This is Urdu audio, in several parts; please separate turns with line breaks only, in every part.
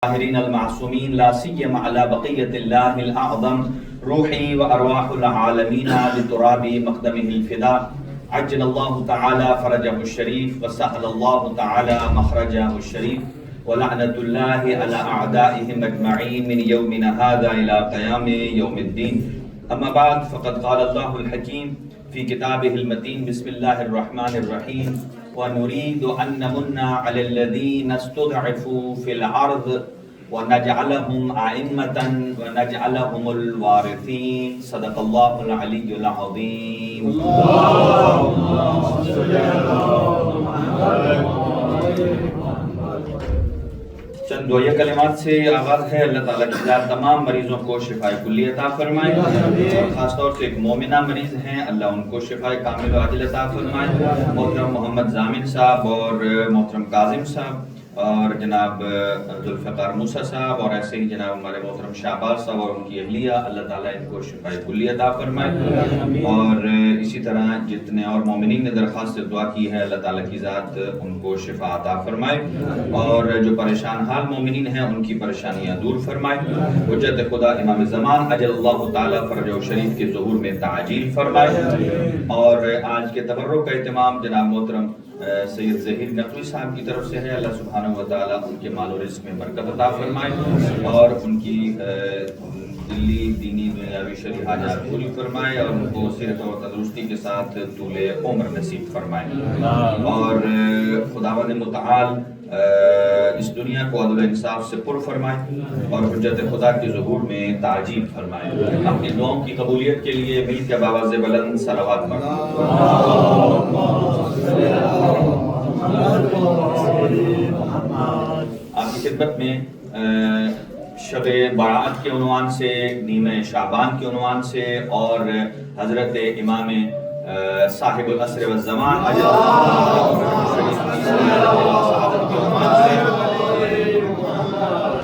الطاهرين المعصومين لا سيما على بقية الله الأعظم روحي وأرواح العالمين لتراب مقدمه الفداء عجل الله تعالى فرجه الشريف وسهل الله تعالى مخرجه الشريف ولعنة الله على أعدائهم أجمعين من يومنا هذا إلى قيام يوم الدين. أما بعد فقد قال الله الحكيم في كتابه المتين بسم الله الرحمن الرحيم ونريد أن نمن على الذين استضعفوا في الأرض ونجعلهم أئمة ونجعلهم الوارثين. صدق الله العلي العظيم. چند دعائیہ کلمات سے آغاز ہے. اللہ تعالیٰ کی ذات تمام مریضوں کو شفائے کلی عطا فرمائے. خاص طور سے ایک مومنہ مریض ہیں, اللہ ان کو شفائے کامل و عاجل عطا فرمائے. محترم محمد ضامن صاحب اور محترم کاظم صاحب اور جناب ذوالفقار موسیٰ صاحب اور ایسے ہی جناب ہمارے محترم شہباز صاحب اور ان کی اہلیہ, اللہ تعالیٰ ان کو شفائے کلی عطا فرمائے. اور اسی طرح جتنے اور مومنین نے درخواست سے دعا کی ہے, اللہ تعالیٰ کی ذات ان کو شفا عطا فرمائے اور جو پریشان حال مومنین ہیں ان کی پریشانیاں دور فرمائے. حجت خدا امام زمان اجل اللہ تعالیٰ فرجہ شریف کے ظہور میں تعجیل فرمائے. اور آج کے تبرک کا اہتمام جناب محترم سید ظہیر نقوی صاحب کی طرف سے ہے. اللہ سبحانہ و تعالیٰ ان کے مال و رزق میں برکت عطا فرمائے اور ان کی دلی دینی دنیاوی شرعی حاجات پوری فرمائے اور ان کو صحت اور تندرستی کے ساتھ طول عمر نصیب فرمائے. اور خداوند متعال اس دنیا کو عدل و انصاف سے پر فرمائے اور حجت خدا کے ظہور میں تعجیل فرمائے. اپنی دعاؤں کی قبولیت کے لیے مل کے بآواز بلند صلوات پڑھیں. آپ کی خدمت میں شب برات کے عنوان سے, نیمہ شعبان کے عنوان سے اور حضرت امام صاحب العصر والزمان اجل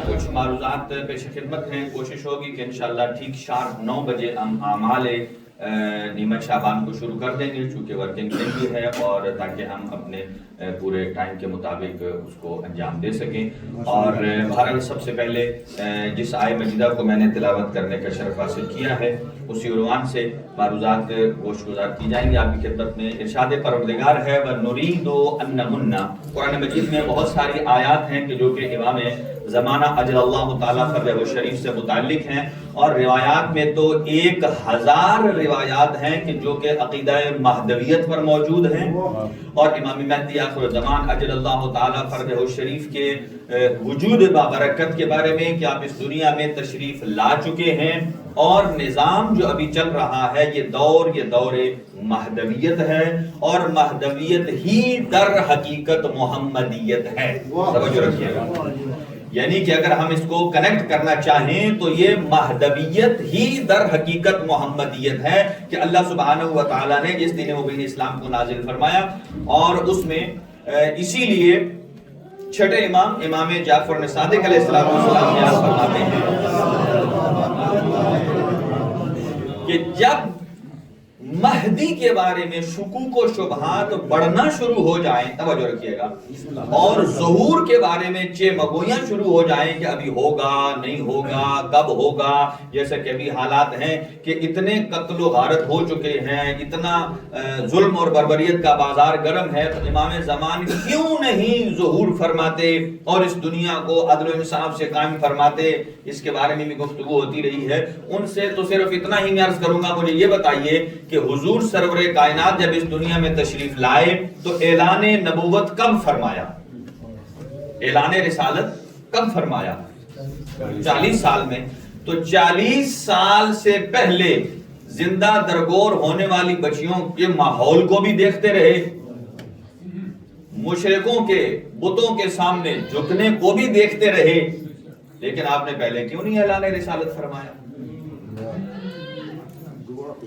کچھ معروضات پیش خدمت ہیں. کوشش ہوگی کہ انشاءاللہ ٹھیک شارپ 9 بجے ہم اعمال نیمہ شعبان کو شروع کر دیں گے, چونکہ ورکنگ ڈے بھی ہے اور تاکہ ہم اپنے پورے ٹائم کے مطابق اس کو انجام دے سکیں. اور بہرحال سب سے پہلے جس آیہ مجیدہ کو میں نے تلاوت کرنے کا شرف حاصل کیا ہے اسی عنوان سے معروضات گوش گزار کی جائیں گے آپ کی خدمت میں. ارشاد پروردگار ہے وَنُرِيدُ أَن نَمُنَّ. قرآن مجید میں بہت ساری آیات ہیں کہ جو کہ امام زمانہ اجل اللہ تعالیٰ فرجہ شریف سے متعلق ہیں اور روایات میں تو 1000 روایات ہیں کہ جو کہ عقیدہ مہدویت پر موجود ہیں اور امام مہدی آخر زمان اجل اللہ تعالیٰ فرجہ شریف کے وجود بابرکت کے بارے میں کہ آپ اس دنیا میں تشریف لا چکے ہیں اور نظام جو ابھی چل رہا ہے یہ دور مہدویت ہے اور مہدویت ہی در حقیقت محمدیت ہے. توجہ رکھیے گا, یعنی کہ اگر ہم اس کو کنیکٹ کرنا چاہیں تو یہ مہدویت ہی در حقیقت محمدیت ہے کہ اللہ سبحانہ و تعالیٰ نے جس دین مبین اسلام کو نازل فرمایا اور اس میں اسی لیے چھٹے امام جعفر صادق علیہ السلام بیان فرماتے ہیں کہ جب مہدی کے بارے میں شکوک و شبہات بڑھنا شروع ہو جائیں, توجہ رکھیے گا, اور ظہور کے بارے میں چمگویاں شروع ہو جائیں کہ ابھی ہوگا نہیں ہوگا کب ہوگا, جیسے کہ ابھی حالات ہیں کہ اتنے قتل و غارت ہو چکے ہیں, اتنا ظلم اور بربریت کا بازار گرم ہے, تو امام زمان کیوں نہیں ظہور فرماتے اور اس دنیا کو عدل و انصاف سے قائم فرماتے. اس کے بارے میں بھی گفتگو ہوتی رہی ہے. ان سے تو صرف اتنا ہی میں عرض کروں گا, مجھے یہ بتائیے کہ حضور سرور کائنات جب اس دنیا میں تشریف لائے تو اعلان نبوت کب فرمایا, اعلان رسالت کب فرمایا؟ 40 سال میں. تو 40 سال سے پہلے زندہ درگور ہونے والی بچیوں کے ماحول کو بھی دیکھتے رہے, مشرکوں کے بتوں کے سامنے جھکنے کو بھی دیکھتے رہے, لیکن آپ نے پہلے کیوں نہیں اعلان رسالت فرمایا؟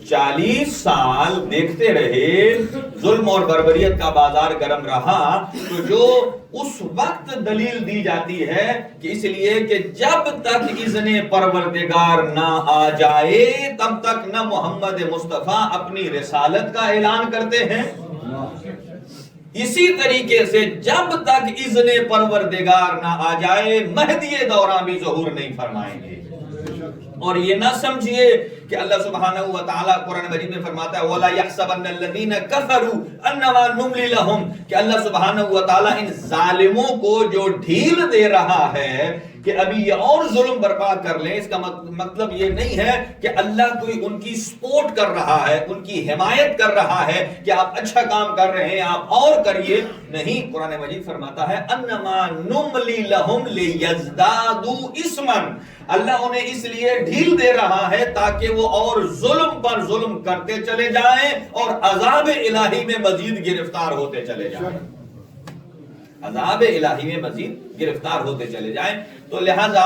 40 سال دیکھتے رہے, ظلم اور بربریت کا بازار گرم رہا, تو جو اس وقت دلیل دی جاتی ہے کہ اس لیے کہ جب تک اذن پروردگار نہ آ جائے تب تک نہ محمد مصطفیٰ اپنی رسالت کا اعلان کرتے ہیں, اسی طریقے سے جب تک اذن پروردگار نہ آ جائے مہدی دوراں بھی ظہور نہیں فرمائیں گے۔ اور یہ نہ سمجھیے کہ اللہ سبحانہ و تعالیٰ قرآن مجید میں فرماتا ہے وَلَا يَحْسَبَنَّ الَّذِينَ كَفَرُوا أَنَّمَا نُمْلِي لَهُمْ، کہ اللہ سبحانہ و تعالیٰ ان ظالموں کو جو ڈھیل دے رہا ہے کہ ابھی یہ اور ظلم برپا کر لیں، اس کا مطلب یہ نہیں ہے کہ اللہ کوئی ان کی سپورٹ کر رہا ہے، ان کی حمایت کر رہا ہے کہ آپ اچھا کام کر رہے ہیں آپ اور کریے، نہیں۔ قرآن مجید فرماتا ہے انما نملی لہم لیزدادوا اثما، اللہ انہیں اس لیے ڈھیل دے رہا ہے تاکہ وہ اور ظلم پر ظلم کرتے چلے جائیں اور عذاب الہی میں مزید گرفتار ہوتے چلے جائیں، عذاب الہی میں مزید گرفتار ہوتے چلے جائیں۔ تو لہذا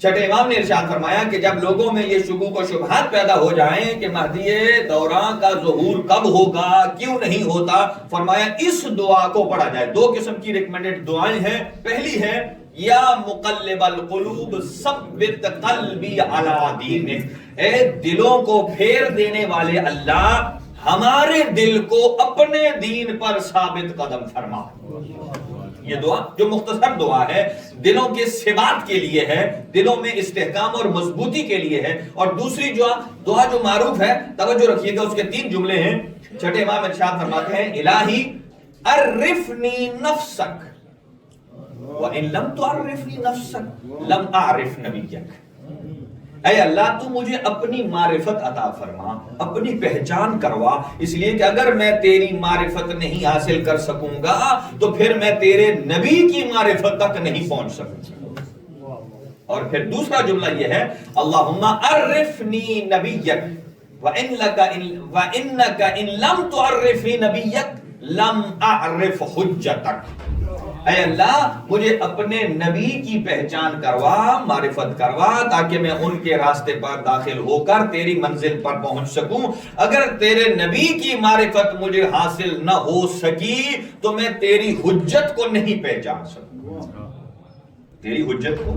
چھٹے امام نے ارشاد فرمایا کہ جب لوگوں میں یہ شکوک و شبہات پیدا ہو جائیں کہ مہدی دوراں کا ظہور کب ہوگا، کیوں نہیں ہوتا، فرمایا اس دعا کو پڑھا جائے۔ دو قسم کی ریکمنڈڈ دعائیں ہیں، پہلی ہے یا مقلب القلوب ثبت قلبی علی دینک، اے دلوں کو پھیر دینے والے اللہ ہمارے دل کو اپنے دین پر ثابت قدم فرما۔ یہ دعا جو مختصر دعا ہے دلوں کے ثبات کے لیے ہے، دلوں میں استحکام اور مضبوطی کے لیے ہے۔ اور دوسری دعا جو معروف ہے، توجہ رکھیے گا، اس کے 3 جملے ہیں۔ چھٹے امام ارشاد فرماتے ہیں الہی عرفنی نفسک وَإِن لَمْ تُعَرِّفْنِي نَفْسَكَ لَمْ أَعْرِفْ نَبِيَّكَ، اے اللہ تو مجھے اپنی معرفت عطا فرما، اپنی پہچان کروا، اس لیے کہ اگر میں تیری معرفت نہیں حاصل کر سکوں گا تو پھر میں تیرے نبی کی معرفت تک نہیں پہنچ سکوں گا۔ اور پھر دوسرا جملہ یہ ہے اللہم عرفنی نبیک وَإِنَّكَ إِن لَمْ تُعَرِّفْنِي نَبِيَّكَ لَمْ أَعْرِفْ حُجَّتَكَ، اے اللہ مجھے اپنے نبی کی پہچان کروا، معرفت کروا، تاکہ میں ان کے راستے پر داخل ہو کر تیری منزل پر پہنچ سکوں۔ اگر تیرے نبی کی معرفت مجھے حاصل نہ ہو سکی تو میں تیری حجت کو نہیں پہچان سکوں، تیری حجت کو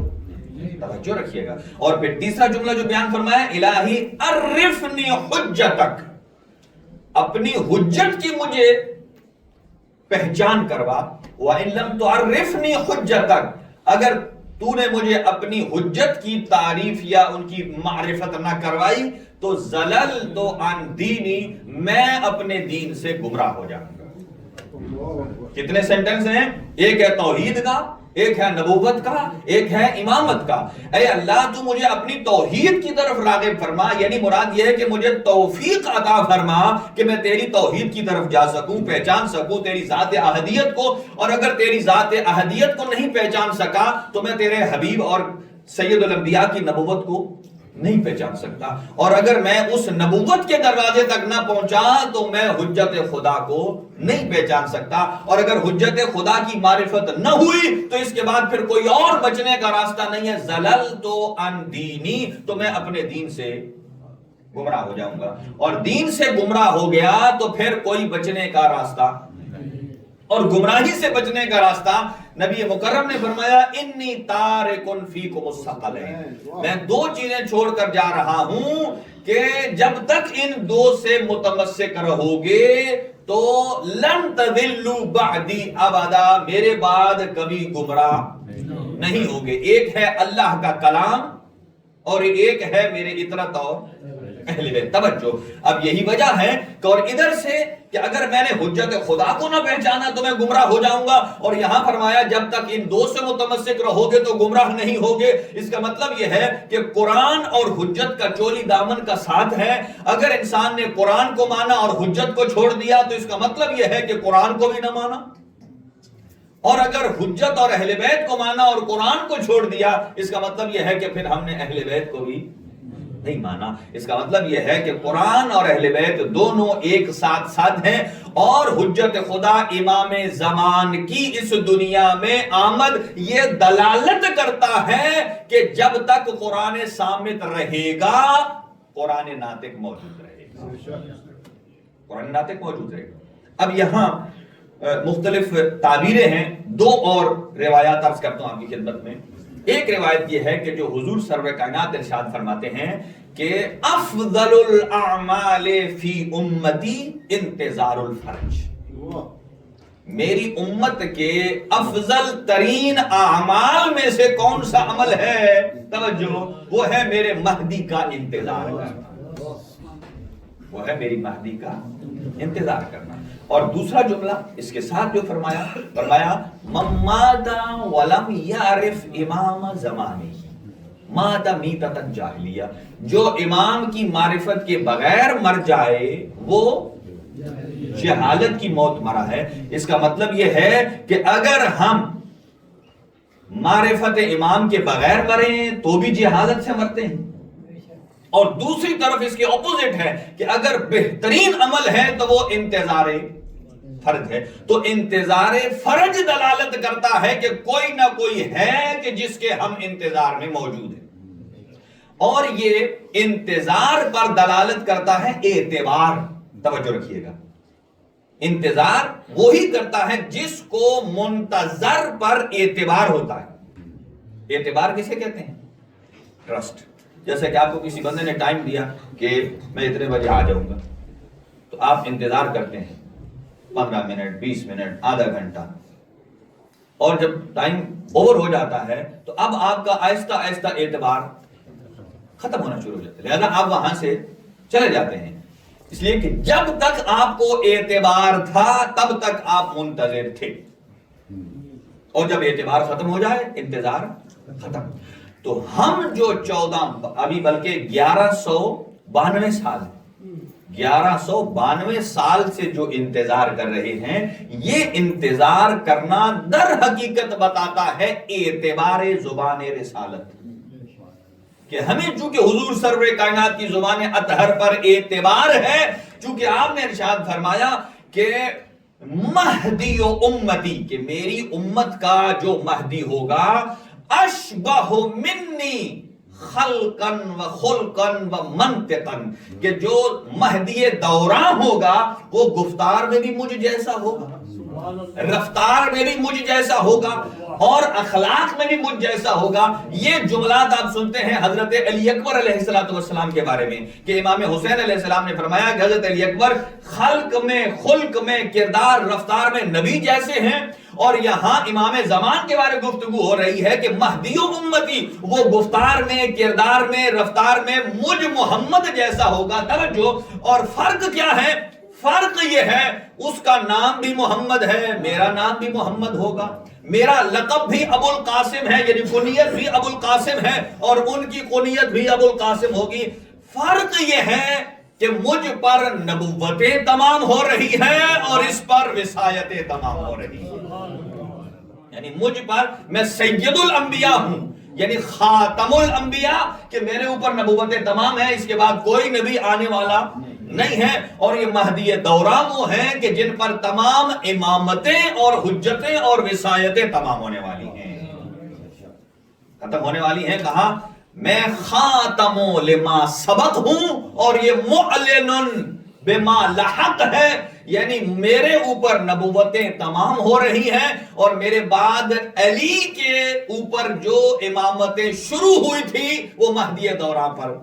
توجہ رکھیے گا۔ اور پھر تیسرا جملہ جو بیان فرمایا الہی عرفنی حجتک، اپنی حجت کی مجھے پہچان کروا، وَإِن لَمْ تُعَرِّفْنِي حُجَّتَكَ، اگر تو نے مجھے اپنی حجت کی تعریف یا ان کی معرفت نہ کروائی تو زللت عن دینی، میں اپنے دین سے گمراہ ہو جاؤں گا۔ کتنے سینٹنس ہیں؟ ایک ہے توحید کا، ایک ہے نبوت کا، ایک ہے امامت کا۔ اے اللہ تو مجھے اپنی توحید کی طرف راغب فرما، یعنی مراد یہ ہے کہ مجھے توفیق عطا فرما کہ میں تیری توحید کی طرف جا سکوں، پہچان سکوں تیری ذات احدیت کو، اور اگر تیری ذات احدیت کو نہیں پہچان سکا تو میں تیرے حبیب اور سید الانبیاء کی نبوت کو نہیں پہچان سکتا، اور اگر میں اس نبوت کے دروازے تک نہ پہنچا تو میں حجت خدا کو نہیں پہچان سکتا، اور اگر حجت خدا کی معرفت نہ ہوئی تو اس کے بعد پھر کوئی اور بچنے کا راستہ نہیں ہے، زللت عن دینی، تو میں اپنے دین سے گمراہ ہو جاؤں گا، اور دین سے گمراہ ہو گیا تو پھر کوئی بچنے کا راستہ، اور گمراہی سے بچنے کا راستہ نبی مکرم نے فرمایا انی تارکن فیکم الثقلین، میں 2 چیزیں چھوڑ کر جا رہا ہوں کہ جب تک ان 2 سے متمسک رہو گے تو لن تضلوا بعدی ابدا، میرے بعد کبھی گمراہ نہیں ہوگے۔ ایک ہے اللہ کا کلام اور ایک ہے میرے اطرت اور اہل بیت۔ توجہ، اب یہی وجہ ہے کہ اور ادھر سے کہ اگر میں نے حجت خدا کو نہ پہچانا تو میں گمراہ ہو جاؤں گا، اور یہاں فرمایا جب تک ان 2 سے متمسک رہو گے تو گمراہ نہیں ہوگے۔ اس کا مطلب یہ ہے کہ قرآن اور حجت کا چولی دامن کا ساتھ ہے۔ اگر انسان نے قرآن کو مانا اور حجت کو چھوڑ دیا تو اس کا مطلب یہ ہے کہ قرآن کو بھی نہ مانا، اور اگر حجت اور اہل بیت کو مانا اور قرآن کو چھوڑ دیا اس کا مطلب یہ ہے کہ پھر ہم نے اہل بیت کو بھی نہیں مانا۔ اس کا مطلب یہ ہے کہ قرآن اور اہل بیت دونوں ایک ساتھ ساتھ ہیں، اور حجت خدا امام زمان کی اس دنیا میں آمد یہ دلالت کرتا ہے کہ جب تک قرآن صامت رہے گا قرآن ناطق موجود رہے گا، قرآن ناطق موجود رہے گا۔ اب یہاں مختلف تعبیریں ہیں، 2 اور روایات عرض کرتا ہوں آپ کی خدمت میں۔ ایک روایت یہ ہے کہ جو حضور سرور کائنات ارشاد فرماتے ہیں کہ افضل الاعمال فی امتی انتظار الفرج، میری امت کے افضل ترین اعمال میں سے کون سا عمل ہے؟ توجہ، وہ ہے میرے مہدی کا انتظار کرنا، وہ ہے میری مہدی کا انتظار کرنا۔ اور دوسرا جملہ اس کے ساتھ جو فرمایا مَمَّاتَ وَلَمْ يَعْرِفْ امام زمانی مَاتَ مِیتَةَ الجاہلیہ، جو امام کی معرفت کے بغیر مر جائے وہ جہالت کی موت مرا ہے۔ اس کا مطلب یہ ہے کہ اگر ہم معرفت امام کے بغیر مریں تو بھی جہالت سے مرتے ہیں، اور دوسری طرف اس کے اپوزٹ ہے کہ اگر بہترین عمل ہے تو وہ انتظار فرج ہے۔ تو انتظار فرج دلالت کرتا ہے کہ کوئی نہ کوئی ہے کہ جس کے ہم انتظار میں موجود ہیں، اور یہ انتظار پر دلالت کرتا ہے اعتبار۔ توجہ رکھیے گا، انتظار وہی کرتا ہے جس کو منتظر پر اعتبار ہوتا ہے۔ اعتبار کسے کہتے ہیں؟ ٹرسٹ۔ جیسے کہ آپ کو کسی بندے نے ٹائم دیا کہ میں اتنے بجے آ جاؤں گا، تو آپ انتظار کرتے ہیں 15 منٹ، 20 منٹ، آدھا گھنٹہ، اور جب ٹائم اوور ہو جاتا ہے تو اب آپ کا آہستہ آہستہ اعتبار ختم ہونا شروع ہو جاتا ہے، لہذا آپ وہاں سے چلے جاتے ہیں، اس لیے کہ جب تک آپ کو اعتبار تھا تب تک آپ منتظر تھے، اور جب اعتبار ختم ہو جائے انتظار ختم۔ تو ہم جو 14 ابھی بلکہ 1192 سال 1192 سال سے جو انتظار کر رہے ہیں، یہ انتظار کرنا در حقیقت بتاتا ہے اعتبار زبان رسالت، کہ ہمیں چونکہ حضور سرور کائنات کی زبان اطہر پر اعتبار ہے، چونکہ آپ نے ارشاد فرمایا کہ مہدی و امتی، کہ میری امت کا جو مہدی ہوگا اشبہ منی خلقن و خلقن و منطقن، کہ جو مہدی دوران ہوگا وہ گفتار میں بھی مجھ جیسا ہوگا، رفتار میں بھی مجھ جیسا ہوگا، اور اخلاق میں بھی مجھ جیسا ہوگا۔ یہ جملات آپ سنتے ہیں حضرت علی اکبر علیہ السلام کے بارے میں، کہ امام حسین علیہ السلام نے فرمایا کہ حضرت علی اکبر خلق میں، خلق میں، کردار، رفتار میں نبی جیسے ہیں، اور یہاں امام زمان کے بارے میں گفتگو ہو رہی ہے کہ مہدی و امتی وہ گفتار میں، کردار میں، رفتار میں مجھ محمد جیسا ہوگا۔ توجہ، اور فرق کیا ہے؟ فرق یہ ہے اس کا نام بھی محمد ہے، میرا نام بھی محمد ہوگا، میرا لقب بھی ابو القاسم ہے، یعنی کنیت بھی ابو القاسم ہے، اور ان کی کنیت بھی ابو القاسم ہوگی۔ فرق یہ ہے کہ مجھ پر نبوتیں تمام ہو رہی ہیں اور اس پر وصایتیں تمام ہو رہی ہیں، یعنی مجھ پر میں سید الانبیاء ہوں، یعنی خاتم الانبیاء، کہ میرے اوپر نبوتیں تمام ہیں، اس کے بعد کوئی نبی آنے والا نہیں ہے، اور یہ مہدی دوران وہ ہیں کہ جن پر تمام امامتیں اور حجتیں اور وصایتیں تمام ہونے والی ہیں، ختم ہونے والی ہیں۔ کہا میں خاتم لما سبق ہوں، اور یہ معلن بما لحق ہے، یعنی میرے اوپر نبوتیں تمام ہو رہی ہیں، اور میرے بعد علی کے اوپر جو امامتیں شروع ہوئی تھی وہ مہدی دوران پر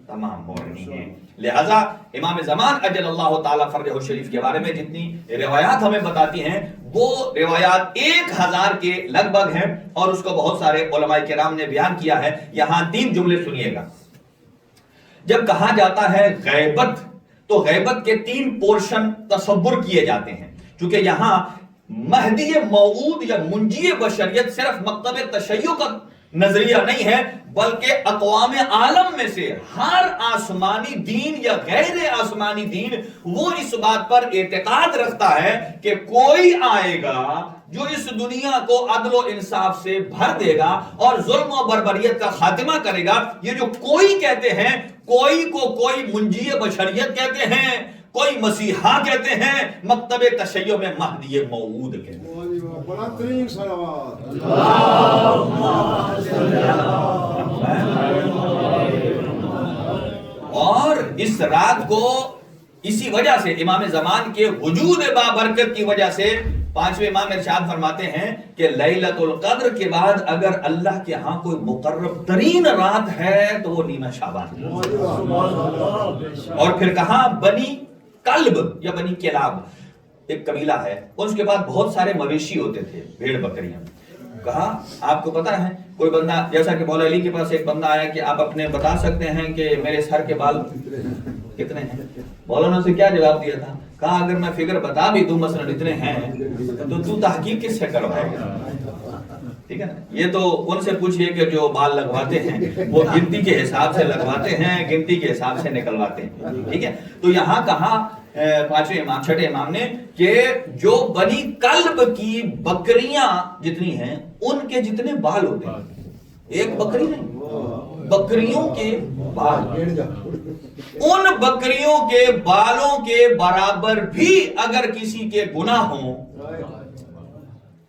تمام ہو رہی ہیں۔ لہذا امام زمان اجل اللہ تعالیٰ فرجہ شریف کے بارے میں جتنی روایات ہمیں بتاتی ہیں وہ روایات 1000 کے لگ بھگ ہیں، اور اس کو بہت سارے علماء کرام نے بیان کیا ہے۔ یہاں 3 جملے سنیے گا۔ جب کہا جاتا ہے غیبت، تو غیبت کے 3 پورشن تصور کیے جاتے ہیں، چونکہ یہاں مہدی موعود یا منجی بشریت صرف مکتب تشیع کا نظریہ نہیں ہے، بلکہ اقوام عالم میں سے ہر آسمانی دین یا غیر آسمانی دین وہ اس بات پر اعتقاد رکھتا ہے کہ کوئی آئے گا جو اس دنیا کو عدل و انصاف سے بھر دے گا اور ظلم و بربریت کا خاتمہ کرے گا۔ یہ جو کوئی کہتے ہیں، کوئی کو کوئی منجی بشریت کہتے ہیں، کوئی مسیحا کہتے ہیں، مکتب تشیع میں مہدی موعود کہتے ہیں۔ اور اس رات کو اسی وجہ سے امام زمان کے وجود بابرکت کی وجہ سے 5ویں امام ارشاد فرماتے ہیں کہ لیلۃ القدر کے بعد اگر اللہ کے ہاں کوئی مقرب ترین رات ہے تو وہ نیمہ شعبان ہے۔ اور پھر کہا بنی کلب یا بنی کلاب، ایک قبیلہ ہے، اس کے پاس بہت سارے مویشی ہوتے تھے، بھیڑ بکریاں. کہا آپ کو پتا ہے کوئی بندہ، جیسا کہ مولا علی کے پاس ایک بندہ آیا کہ آپ اپنے بتا سکتے ہیں کہ میرے سر کے بال کتنے ہیں؟ مولانا سے کیا جواب دیا تھا؟ کہا اگر میں فگر بتا بھی دوں مثلا اتنے ہیں تو تحقیق کس سے کروائے گا؟ ٹھیک ہے نا. یہ تو ان سے پوچھئے کہ جو بال لگواتے ہیں وہ گنتی کے حساب سے لگواتے ہیں، گنتی کے حساب سے نکلواتے ہیں. ٹھیک ہے. تو یہاں کہا پانچویں امام، چھٹے امام نے کہ جو بنی کلب کی بکریاں جتنی ہیں ان کے جتنے بال ہوتے ہیں، ایک بکری نہیں، بکریوں کے بال، ان بکریوں کے بالوں کے برابر بھی اگر کسی کے گناہ ہوں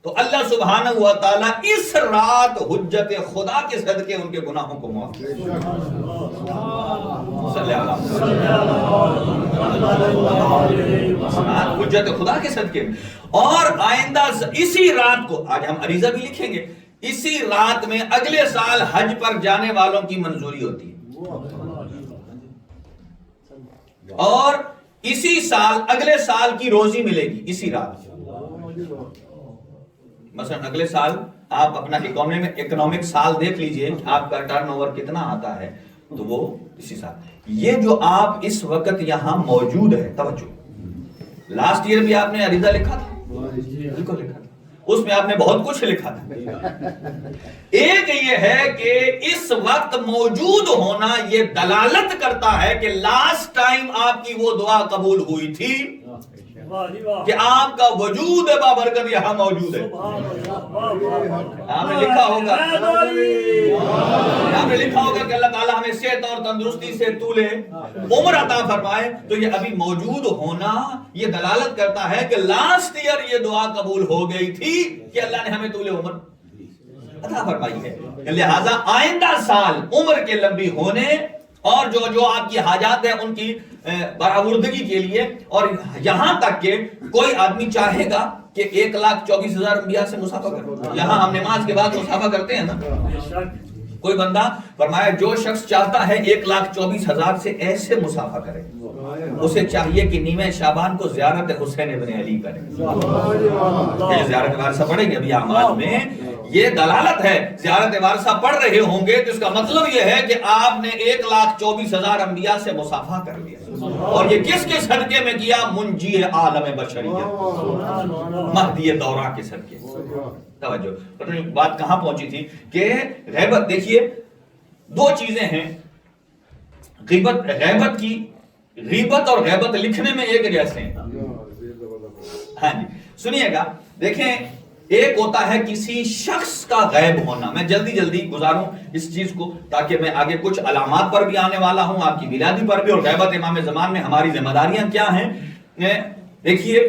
تو اللہ سبحانہ و تعالیٰ اس رات حجت خدا کے صدقے ان کے گناہوں کو معاف کرے. حجت خدا کے صدقے. اور آئندہ اسی رات کو، آج ہم عریضہ بھی لکھیں گے، اسی رات میں اگلے سال حج پر جانے والوں کی منظوری ہوتی ہے، اور اسی سال اگلے سال کی روزی ملے گی اسی رات. مثلا اگلے سال آپ اپنا اکنامک سال دیکھ لیجئے، آپ کا ٹرن اوور کتنا آتا ہے، تو وہ اسی سال. یہ جو آپ اس وقت یہاں موجود ہے، توجہ، لاسٹ ایئر بھی آپ نے عریضہ لکھا تھا، بالکل لکھا تھا، اس میں آپ نے بہت کچھ لکھا تھا. ایک یہ ہے کہ اس وقت موجود ہونا یہ دلالت کرتا ہے کہ لاسٹ ٹائم آپ کی وہ دعا قبول ہوئی تھی کہ آپ کا وجود بابرکت یہاں موجود ہے. آپ نے لکھا ہوگا کہ اللہ تعالیٰ ہمیں صحت اور تندرستی سے طول عمر عطا فرمائے. تو یہ ابھی موجود ہونا یہ دلالت کرتا ہے کہ لاسٹ ایئر یہ دعا قبول ہو گئی تھی کہ اللہ نے ہمیں طول عمر عطا فرمائی ہے. لہذا آئندہ سال عمر کے لمبی ہونے اور جو آپ کی حاجات ہیں ان کی برآوردگی کے لیے، اور یہاں تک کہ کوئی آدمی چاہے گا کہ 1,24,000 انبیاء سے مصافحہ کرے. یہاں ہم نماز کے بعد مصافحہ کرتے ہیں نا. کوئی بندہ فرمایا جو شخص چاہتا ہے 1,24,000 سے ایسے مصافحہ کرے، اسے چاہیے کہ نیمہ شعبان کو زیارت حسین ابن علی کرے. یہ زیارت وارثہ پڑھیں گے ابھی اعمال میں، یہ دلالت ہے. زیارت وارثہ پڑھ رہے ہوں گے تو اس کا مطلب یہ ہے کہ آپ نے 1,24,000 انبیاء سے مصافحہ کر لیا. اور یہ کس کے صدقے میں کیا؟ منجی عالم بشریت، مہدی دورہ کے صدقے. توجہ، پتہ نہیں بات کہاں پہنچی تھی کہ غیبت. دیکھیے دو چیزیں ہیں، غیبت اور غیبت لکھنے میں ایک جیسے ہیں. ہاں جی سنیے گا، دیکھیں ایک ہوتا ہے کسی شخص کا غیب ہونا. میں جلدی گزاروں اس چیز کو تاکہ میں آگے کچھ علامات پر بھی آنے والا ہوں، آپ کی میلادی پر بھی، اور غیبت امام زمان میں ہماری ذمہ داریاں کیا ہیں. دیکھیے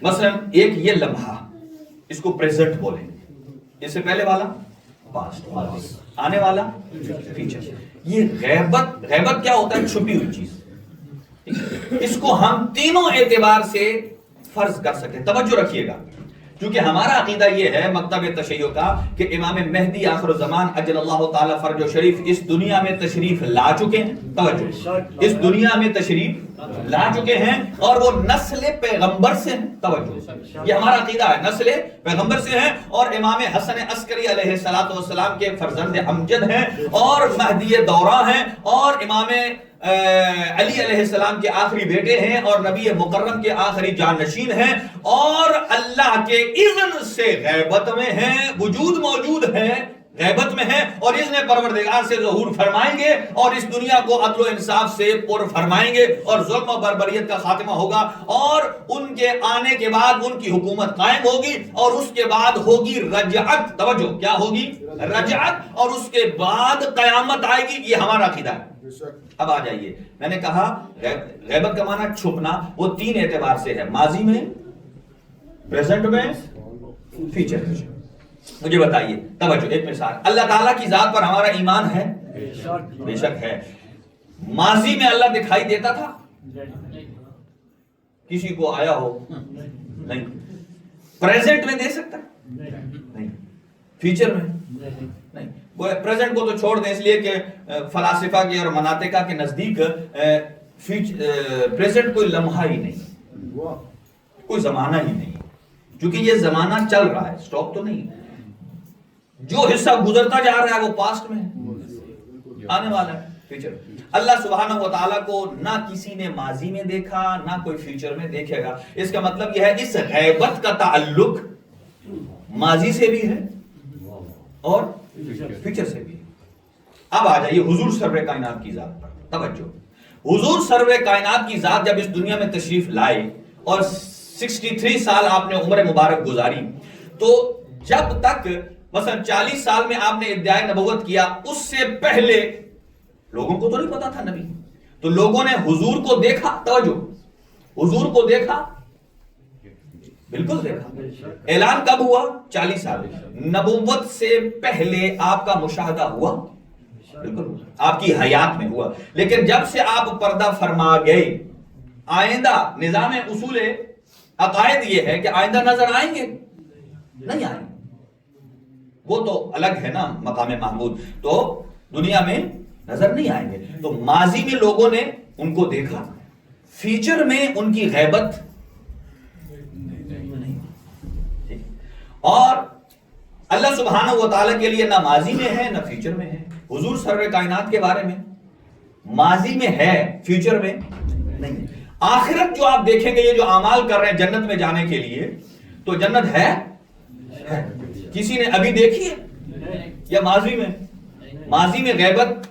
مثلا ایک یہ لمحہ، اس کو پریزنٹ بولیں گے، اس سے پہلے والا پاسٹ، آنے والا فیوچر. یہ غیبت کیا ہوتا ہے؟ چھپی ہوئی چیز. اس کو ہم تینوں اعتبار سے فرض کر سکتے ہیں. توجہ رکھیے گا، کیونکہ ہمارا عقیدہ یہ ہے مکتب تشیع کا کہ امام مہدی آخر الزمان اجل اللہ تعالی فرج و شریف اس دنیا میں تشریف لا چکے ہیں. توجہ، اس دنیا میں تشریف لا چکے ہیں اور وہ نسل پیغمبر سے ہیں. توجہ، یہ ہمارا عقیدہ ہے، نسل پیغمبر سے ہیں، اور امام حسن عسکری علیہ السلام کے فرزند امجد ہیں، اور مہدی دورہ ہیں، اور امام علی علیہ السلام کے آخری بیٹے ہیں، اور نبی مکرم کے آخری جانشین ہیں، اور اللہ کے اذن سے غیبت میں ہیں، وجود موجود ہے، غیبت میں ہے، اور اذن پروردگار سے ظہور فرمائیں گے، اور اس دنیا کو عدل و انصاف سے پر فرمائیں گے، اور ظلم و بربریت کا خاتمہ ہوگا، اور ان کے آنے کے بعد ان کی حکومت قائم ہوگی، اور اس کے بعد ہوگی رجعت. توجہ، کیا ہوگی؟ رجعت. اور اس کے بعد قیامت آئے گی. یہ ہمارا عقیدہ ہے. اب آ جائیے، میں نے کہا غیبت کا معنی چھپنا، وہ تین اعتبار سے ہے، ماضی میں، پریزنٹ میں، فیوچر میں. مجھے بتائیے، توجہ، ایک مثال، اللہ تعالیٰ کی ذات پر ہمارا ایمان ہے؟ بے شک ہے. ماضی میں اللہ دکھائی دیتا تھا؟ کسی کو آیا ہو؟ نہیں. پریزنٹ میں دے سکتا ہے؟ نہیں. فیوچر میں؟ نہیں. پریزنٹ کو تو چھوڑ دیں، اس لیے کہ فلاسفہ کے اور مناطقہ کے نزدیک پریزنٹ کوئی لمحہ ہی نہیں. کوئی زمانہ ہی نہیں، کیونکہ یہ زمانہ چل رہا ہے، سٹاپ تو نہیں ہے. جو حصہ گزرتا جا رہا ہے وہ پاسٹ میں ہے، آنے والا ہے فیوچر. اللہ سبحانہ و تعالیٰ کو نہ کسی نے ماضی میں دیکھا نہ کوئی فیوچر میں دیکھے گا. اس کا مطلب یہ ہے اس غیبت کا تعلق ماضی سے بھی ہے اور فیوچر سے بھی ہے. اب آ جائیے حضور سرور کائنات کی ذات پر توجہ. حضور سرور کائنات کی ذات جب اس دنیا میں تشریف لائے اور 63 سال آپ نے عمر مبارک گزاری، تو جب تک مثلا 40 سال میں آپ نے ادعائے نبوت کیا، اس سے پہلے لوگوں کو تو نہیں پتا تھا نبی، تو لوگوں نے حضور کو دیکھا. توجہ، حضور کو دیکھا، بالکل دیکھا. اعلان کب ہوا؟ 40 سال. نبوت سے پہلے آپ کا مشاہدہ ہوا؟ بالکل آپ کی حیات میں ہوا. لیکن جب سے آپ پردہ فرما گئے، آئندہ نظام اصول عقائد یہ ہے کہ آئندہ نظر آئیں گے؟ نہیں آئیں گے، وہ تو الگ ہے نا مقام محمود، تو دنیا میں نظر نہیں آئیں گے. تو ماضی میں لوگوں نے ان کو دیکھا، فیوچر میں ان کی غیبت نہیں. اور اللہ سبحانہ و تعالیٰ کے لیے نہ ماضی میں ہے نہ فیوچر میں ہے. حضور سرور کائنات کے بارے میں ماضی میں ہے، فیوچر میں نہیں. آخرت جو آپ دیکھیں گے، یہ جو اعمال کر رہے ہیں جنت میں جانے کے لیے، تو جنت ہے. کسی نے ابھی دیکھی ہے یا ماضی میں؟ ماضی میں غیبت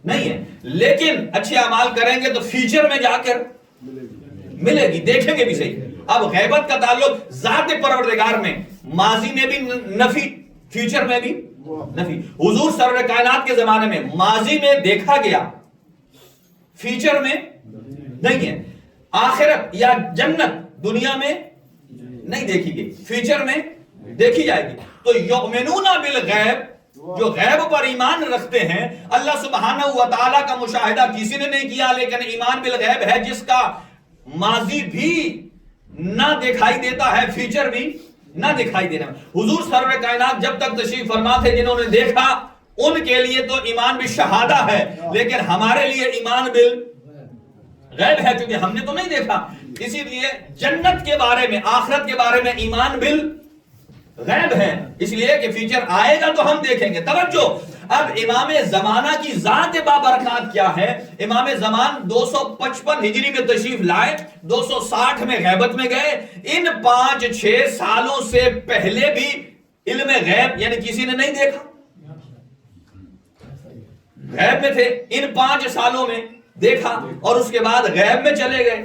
نہیں ہے، لیکن اچھے اعمال کریں گے تو فیوچر میں جا کر ملے گی، دیکھیں گے بھی صحیح. اب غیبت کا تعلق ذات پروردگار میں ماضی میں بھی نفی، فیوچر میں بھی نفی. حضور سرور کائنات کے زمانے میں ماضی میں دیکھا گیا، فیوچر میں نہیں ہے. آخرت یا جنت دنیا میں نہیں دیکھی گئی، فیوچر میں دیکھی جائے گی. تو یؤمنون بالغیب، جو غیب پر ایمان رکھتے ہیں، اللہ سبحانہ و تعالیٰ کا مشاہدہ کسی نے نہیں کیا، لیکن ایمان بالغیب ہے جس کا ماضی بھی نہ دکھائی دیتا ہے، فیوچر بھی نہ دکھائی دینا. حضور سرور کائنات جب تک تشریف فرما تھے، جنہوں نے دیکھا ان کے لیے تو ایمان بھی شہادہ ہے، لیکن ہمارے لیے ایمان بالغیب ہے کیونکہ ہم نے تو نہیں دیکھا. اسی لیے جنت کے بارے میں، آخرت کے بارے میں ایمان بالغیب ہے، اس لیے کہ فیوچر آئے گا تو ہم دیکھیں گے. توجہ، اب امام زمانہ کی ذات بابرکات کیا ہے؟ امام زمان 255 ہجری میں تشریف لائے، 260 میں غیبت میں گئے. ان 5-6 سالوں سے پہلے بھی علم غیب یعنی کسی نے نہیں دیکھا، غیب میں تھے. ان 5 سالوں میں دیکھا اور اس کے بعد غیب میں چلے گئے،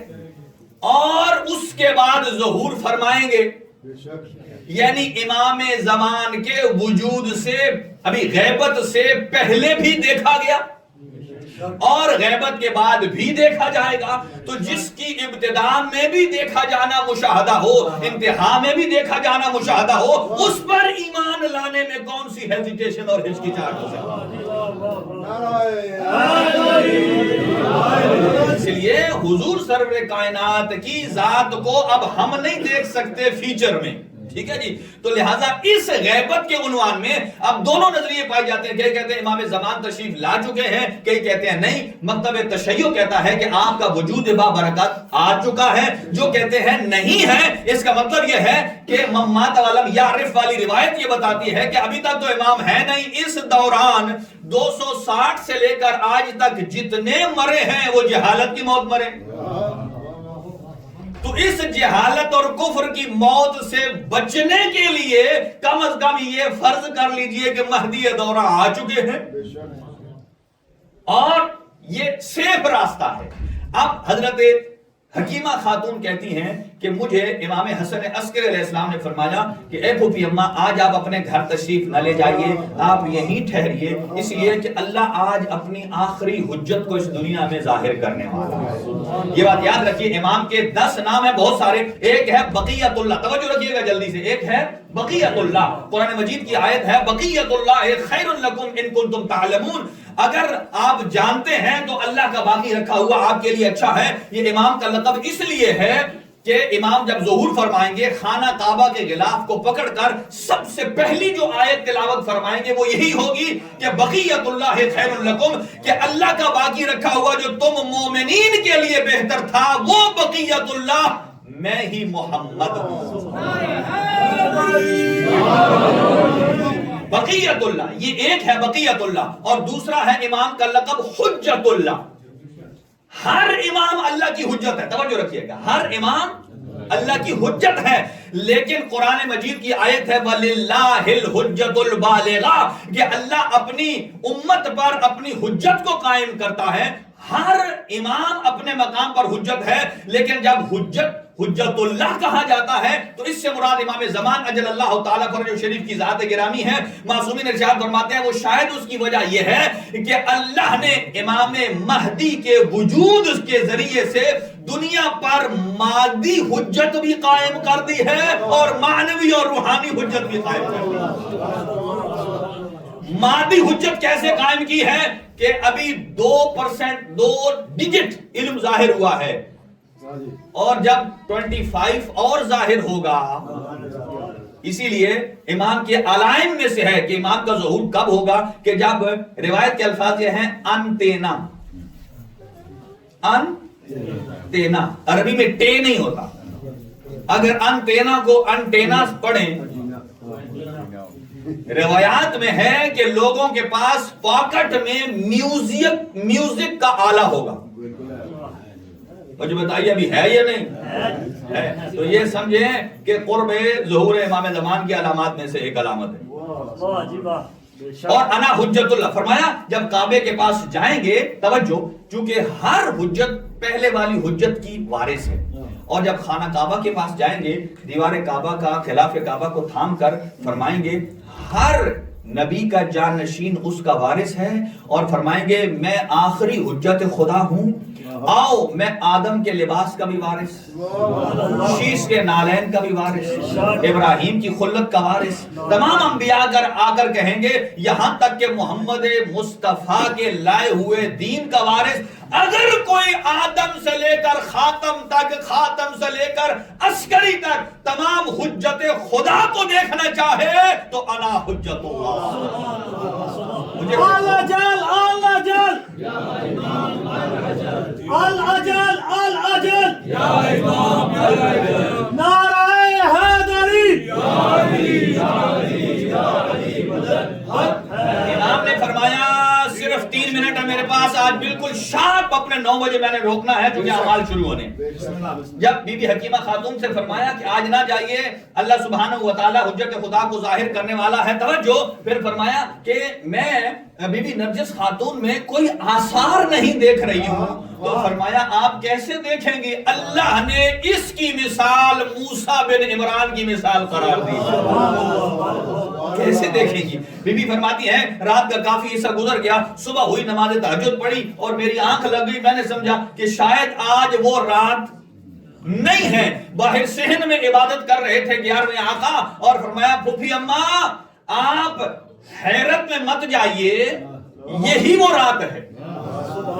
اور اس کے بعد ظہور فرمائیں گے. یعنی امام زمان کے وجود سے ابھی غیبت سے پہلے بھی دیکھا گیا اور غیبت کے بعد بھی دیکھا جائے گا. تو جس کی ابتدا میں بھی دیکھا جانا مشاہدہ ہو، انتہا میں بھی دیکھا جانا مشاہدہ ہو، اس پر ایمان لانے میں کون سی ہیزیٹیشن اور ہچکچاہٹ ہو سکتی ہے؟ اس لیے حضور سرور کائنات کی ذات کو اب ہم نہیں دیکھ سکتے فیوچر میں، ٹھیک ہے جی. تو لہٰذا اس غیبت کے عنوان میں اب دونوں نظریے پائے جاتے ہیں. کئی کہتے ہیں امام زمان تشریف لا چکے ہیں، کئی کہتے ہیں نہیں. مکتب تشیع کہتا ہے کہ آپ کا وجود بابرکات آ چکا ہے. جو کہتے ہیں نہیں ہے، اس کا مطلب یہ ہے کہ مات ولم یعرف والی روایت یہ بتاتی ہے کہ ابھی تک تو امام ہے نہیں. اس دوران 260 سے لے کر آج تک جتنے مرے ہیں وہ جہالت کی موت مرے. تو اس جہالت اور کفر کی موت سے بچنے کے لیے کم از کم یہ فرض کر لیجئے کہ مہدی دورہ آ چکے ہیں اور یہ سیف راستہ ہے. اب حضرت حکیمہ خاتون کہتی ہیں کہ مجھے امام حسن عسکری علیہ السلام نے فرمایا کہ اے پھوپھی اماں، آج آپ اپنے گھر تشریف نہ لے جائیے، آپ یہیں ٹھہریے، اس لیے کہ اللہ آج اپنی آخری حجت کو اس دنیا میں ظاہر کرنے والا ہے. یہ بات یاد رکھیے. امام کے 10 نام ہیں بہت سارے. ایک ہے بقیت اللہ، توجہ رکھیے گا جلدی سے. ایک ہے بقیت اللہ، قرآن مجید کی آیت ہے بقیت اللہ خیر لکم ان کنتم تعلمون. اگر آپ جانتے ہیں تو اللہ کا باقی رکھا ہوا آپ کے لیے اچھا ہے. یہ امام کا لقب اس لیے ہے کہ امام جب ظہور فرمائیں گے خانہ کعبہ کے غلاف کو پکڑ کر سب سے پہلی جو آیت تلاوت فرمائیں گے وہ یہی ہوگی کہ بقیت اللہ خیر لکم، کہ اللہ کا باقی رکھا ہوا جو تم مومنین کے لیے بہتر تھا وہ بقیت اللہ میں ہی محمد ہوں. بقیت اللہ، یہ ایک ہے بقیت اللہ، اور دوسرا ہے امام کا لقب حجت اللہ. ہر امام اللہ کی حجت ہے، توجہ رکھیے گا، ہر امام اللہ کی حجت ہے. لیکن قرآن مجید کی آیت ہے وَلِلَّهِ الْحُجَّةُ الْبَالِغَةُ، کہ اللہ اپنی امت پر اپنی حجت کو قائم کرتا ہے. ہر امام اپنے مقام پر حجت ہے، لیکن جب حجت اللہ کہا جاتا ہے تو اس سے مراد امام زمان اجل اللہ تعالیٰ فرج شریف کی ذات گرامی ہے. معصومین ارشاد فرماتے ہیں وہ شاید اس کی وجہ یہ ہے کہ اللہ نے امام مہدی کے وجود کے ذریعے سے دنیا پر مادی حجت بھی قائم کر دی ہے اور معنوی اور روحانی حجت بھی قائم کر دی. مادی حجت کیسے قائم کی ہے کہ ابھی 2% 2 ڈیجٹ علم ظاہر ہوا ہے، اور جب 25 اور ظاہر ہوگا. اسی لیے امام کے علائم میں سے ہے کہ امام کا ظہور کب ہوگا، کہ جب روایت کے الفاظ یہ ہیں انتینا، انتینا عربی میں ٹے نہیں ہوتا. اگر انتینا کو انٹینا پڑھیں، روایات میں ہے کہ لوگوں کے پاس پاکٹ میں میوزک کا آلہ ہوگا. مجھے بتائیے ابھی ہے یا نہیں ہے؟ تو یہ سمجھیں کہ قرب ظہور امام زمان کی علامات میں سے ایک علامت ہے. اور انا حجت اللہ فرمایا جب کعبے کے پاس جائیں گے، توجہ، چونکہ ہر حجت پہلے والی حجت کی وارث ہے، اور جب خانہ کعبہ کے پاس جائیں گے دیوار کعبہ کا خلاف کعبہ کو تھام کر فرمائیں گے ہر نبی کا جانشین اس کا وارث ہے، اور فرمائیں گے میں آخری حجت خدا ہوں، آؤ میں آدم کے لباس کا بھی وارث، شیش کے نالین کا بھی وارث، ابراہیم کی خلت کا وارث. تمام انبیاء آ کر کہیں گے یہاں تک کہ محمد مصطفیٰ کے لائے ہوئے دین کا وارث. اگر کوئی آدم سے لے کر خاتم تک، خاتم سے لے کر عسکری تک تمام حجت خدا کو دیکھنا چاہے تو انا حجت اللہ.
الأجل الأجل الأجل الأجل يا إمام الأجل نعرہ حیدری
امام نے فرمایا صرف 3 منٹ ہے میرے پاس آج، بالکل شارپ اپنے 9 بجے میں نے روکنا ہے کیونکہ اعمال شروع ہونے. جب بی بی حکیمہ خاتون سے فرمایا کہ آج نہ جائیے، اللہ سبحانہ و تعالی حجت خدا کو ظاہر کرنے والا ہے، توجہ، پھر فرمایا کہ میں بی بی نرجس خاتون میں کوئی آثار نہیں دیکھ رہی ہوں. تو فرمایا آپ کیسے دیکھیں گے؟ اللہ نے اس کی مثال موسیٰ بن عمران کی مثال قرار دی. کیسے دیکھیں گی؟ بی بی فرماتی ہے رات کا کافی حصہ گزر گیا، صبح ہوئی، نماز تہجد پڑھی اور میری آنکھ لگ گئی. میں نے سمجھا کہ شاید آج وہ رات نہیں ہے. باہر صحن میں عبادت کر رہے تھے 11ویں آقا، اور فرمایا پھوپھی اماں آپ حیرت میں مت جائیے، یہی وہ رات ہے.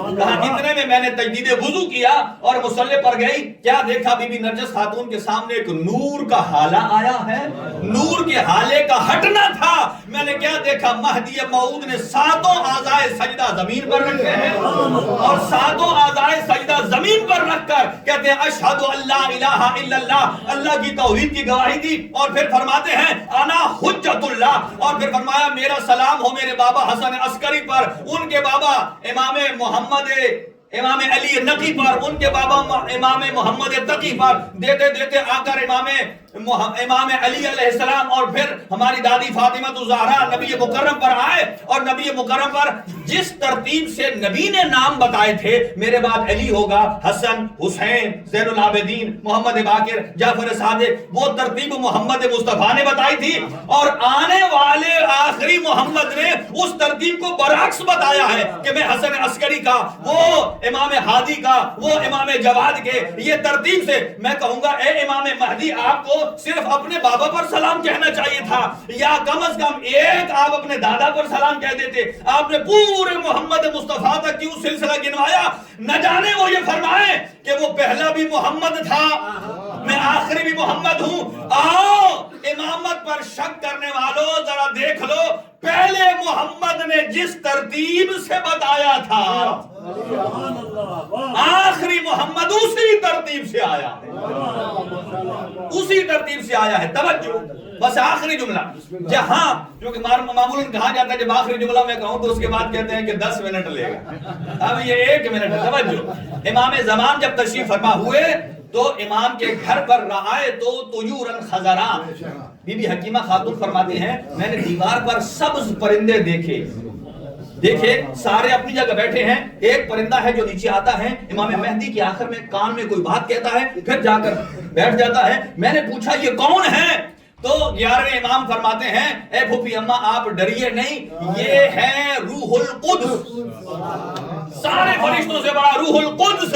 کہا اتنے میں میں نے تجدید وضو کیا اور مصلی پر گئی. کیا دیکھا؟ بی بی نرجس خاتون کے سامنے ایک نور کا حالہ آیا ہے. نور کے حالے کا ہٹنا تھا. میں نے کیا دیکھا؟ مہدی موعود نے 7 اعضائے سجدہ زمین پر رکھے ہیں، اور 7 اعضائے سجدہ زمین پر رکھ کر کہتے ہیں اشہد اللہ الہ الا اللہ، اللہ کی توحید کی گواہی دی. اور پھر فرماتے ہیں انا حجت اللہ، اور پھر فرمایا میرا سلام ہو میرے بابا حسن عسکری پر، ان کے بابا امام محمد امام علی نقی پر، ان کے بابا امام محمد تقی پر. دیتے دیتے آ کر امام علی علیہ السلام اور پھر ہماری دادی فاطمہ الزہرا نبی مکرم پر آئے، اور نبی مکرم پر جس ترتیب سے نبی نے نام بتائے تھے، میرے بعد علی ہوگا، حسن، حسین، زین العابدین، محمد باقر، جعفر صادق، وہ ترتیب محمد مصطفیٰ نے بتائی تھی، اور آنے والے آخری محمد نے اس ترتیب کو برعکس بتایا ہے کہ میں حسن عسکری کا، وہ امام ہادی کا، وہ امام جواد کے. یہ ترتیب سے میں کہوں گا اے امام مہدی آپ کو صرف اپنے بابا پر سلام کہنا چاہیے تھا، یا کم از کم ایک آپ اپنے دادا پر سلام کہہ دیتے. آپ نے پورے محمد مصطفیٰ تک کیوں سلسلہ گنوایا؟ نہ جانے وہ یہ فرمائے کہ وہ پہلا بھی محمد تھا میں آخری بھی محمد ہوں. آؤ امامت پر شک کرنے والوں ذرا دیکھ لو, پہلے محمد نے جس ترتیب سے بتایا تھا آخری محمد اسی ترتیب سے آیا ہے, اسی ترتیب سے آیا ہے. توجہ, بس آخری جملہ جہاں کیونکہ معمولاً کہا جاتا ہے جب آخری جملہ میں کہوں تو اس کے بعد کہتے ہیں کہ 10 منٹ لے گا, اب یہ 1 منٹ ہے. توجہ, امام زمان جب تشریف فرما ہوئے تو امام کے گھر پر رہائے تو طیوراً خضراء, بی بی حکیمہ خاتون فرماتی ہیں میں نے دیوار پر سبز پرندے دیکھے سارے اپنی جگہ بیٹھے ہیں, ایک پرندہ ہے جو نیچے آتا ہے, امام مہدی کے آخر میں کان میں کوئی بات کہتا ہے, پھر جا کر بیٹھ جاتا ہے. میں نے پوچھا یہ کون ہے, تو 11ویں امام فرماتے ہیں اے پھوپھی اماں آپ ڈریے نہیں, یہ ہے روح القدس, سارے فرشتوں سے بڑا روح القدس.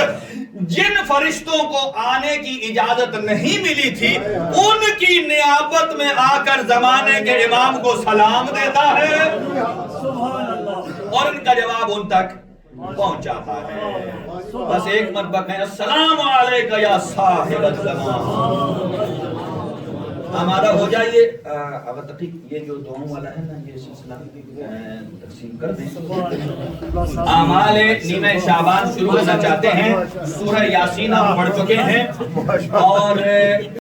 جن فرشتوں کو آنے کی اجازت نہیں ملی تھی ان کی نیابت میں آ کر زمانے کے امام کو سلام دیتا ہے اور ان کا جواب ان تک پہنچاتا ہے. بس ایک مرتبہ کہیں السلام علیکہ یا صاحب الزمان. آمادہ ہو جائیے. اب ٹھیک, یہ جو دونوں والا ہے نا یہ سلسلہ تقسیم کر دیں. اعمال نیمہ شعبان شروع کرنا چاہتے ہیں. سورہ یاسین ہم پڑھ چکے ہیں اور